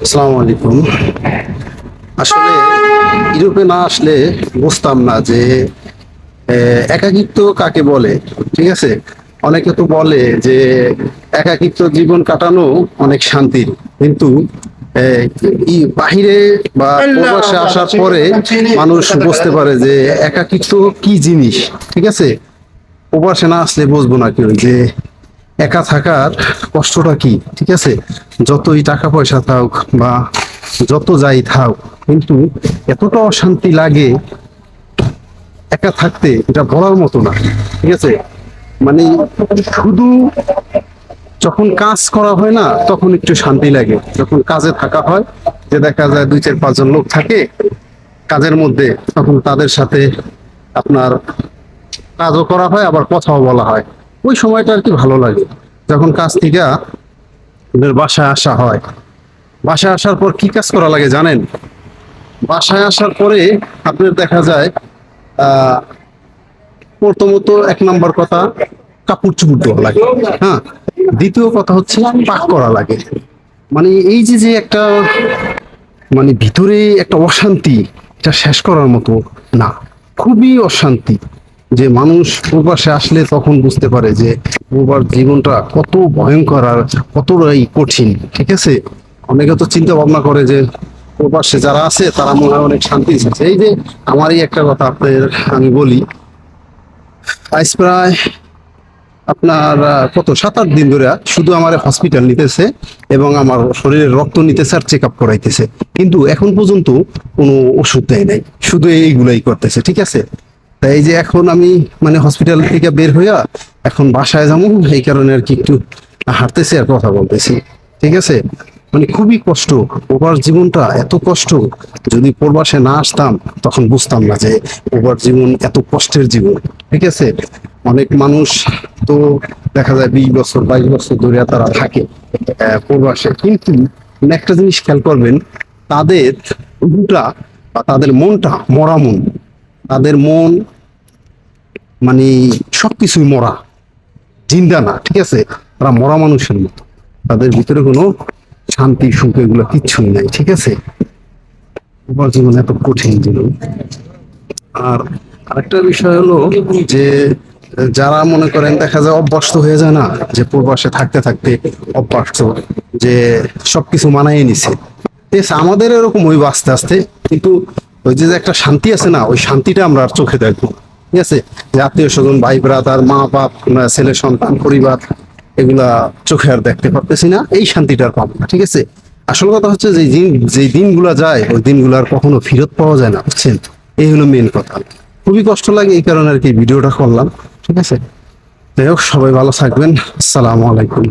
আসসালামু আলাইকুম। আসলে ইউরোপে না আসলে বুঝতাম না যে একাকিত্ব কাকে বলে। ঠিক আছে, অনেকে তো বলে যে একাকিত্ব জীবন কাটানো অনেক শান্তির, কিন্তু বাহিরে বা প্রবাসে আসার পরে মানুষ বুঝতে পারে যে একাকিত্ব কি জিনিস। ঠিক আছে, প্রবাসে না আসলে বুঝবো না কেউ যে একা থাকার কষ্টটা কি। ঠিক আছে, যতই টাকা পয়সা থাক বা যত যাই থাক, কিন্তু এতটা অশান্তি লাগে একা থাকতে, এটা বলার মতো না। ঠিক আছে, মানে শুধু যখন কাজ করা হয় না তখন একটু শান্তি লাগে, যখন কাজে থাকা হয় যে দেখা যায় 2-4-5 জন লোক থাকে কাজের মধ্যে, তখন তাদের সাথে আপনার কাজও করা হয় আবার কথাও বলা হয়, ওই সময়টা আর কি ভালো লাগে। যখন কাজ থেকে আপনার বাসায় আসা হয়, বাসায় আসার পর কি কাজ করা লাগে জানেন? বাসায় আসার পরে আপনার দেখা যায় আহ প্রথমত 1 নম্বর কথা, কাপড় চোপড় ধোয়া লাগে। হ্যাঁ, দ্বিতীয় কথা হচ্ছে পাক করা লাগে। মানে এই যে যে একটা মানে ভিতরে একটা অশান্তি, এটা শেষ করার মতো না, খুবই অশান্তি। যে মানুষ প্রবাসে আসলে তখন বুঝতে পারে যে প্রবাস জীবনটা কত ভয়ঙ্কর আর কতটাই কঠিন। ঠিক আছে, অনেকে তো চিন্তা ভাবনা করে যে প্রবাসে যারা আছে তারা মনে হয় অনেক শান্তি আছে। এই যে আমারই একটা কথা আপনাদের আমি বলি, আজ প্রায় আপনার কত 7-8 দিন ধরে শুধু আমার হসপিটাল নিতেছে এবং আমার শরীরের রক্ত নিতেছে আর চেক আপ করাইতেছে, কিন্তু এখন পর্যন্ত কোনো ওষুধ দেয় নাই, শুধু এইগুলাই করতেছে। ঠিক আছে, তাই এই যে এখন আমি মানে হসপিটাল থেকে বের হইয়া এখন বাসায় যাবো, এই কারণে আর কি একটু হাঁটতেছি আর কথা বলতেছি। ঠিক আছে, মানে খুবই কষ্ট, প্রবাস জীবনটা এত কষ্ট। যদি প্রবাসে না আসতাম তখন বুঝতাম না যে প্রবাস জীবন এত কষ্টের জীবন। ঠিক আছে, অনেক মানুষ তো দেখা যায় 20 বছর 22 বছর ধরে তারা থাকে প্রবাসে, কিন্তু একটা জিনিস খেয়াল করবেন, তাদের রুহটা বা তাদের মনটা মরা মন, তাদের মন মানে সবকিছুই মরা, জিন্দা না। ঠিক আছে, তারা মরা মানুষের মতো, তাদের ভিতরে কোনো শান্তি সুখ এগুলো কিচ্ছুই নাই। ঠিক আছে, আমার জীবন এত কঠিন জীবন। আর আরেকটা বিষয় হলো যে যারা মনে করেন দেখা যায় অভ্যস্ত হয়ে যায় না, যে প্রবাসে থাকতে থাকতে অভ্যস্ত, যে সবকিছু মানায় নিছে, ঠিক আছে, আমাদের এরকম হইব আস্তে আস্তে। কিন্তু ওই যে যে একটা শান্তি আছে না, ওই শান্তিটা আমরা আর চোখে দেখবো। ঠিক আছে, যে আত্মীয় স্বজন ভাই ব্রাদার মা বাপ ছেলে সন্তান পরিবার এগুলা চোখে আর দেখতে পারতেছি না, এই শান্তিটা আর পাবো না। ঠিক আছে, আসল কথা হচ্ছে যে যে দিনগুলা যায় ওই দিনগুলো আর কখনো ফেরত পাওয়া যায় না, বুঝছেন? এই হলো মেন কথা। খুবই কষ্ট লাগে, এই কারণে আর কি ভিডিওটা করলাম। ঠিক আছে, যাই হোক, সবাই ভালো থাকবেন। আসসালামু আলাইকুম।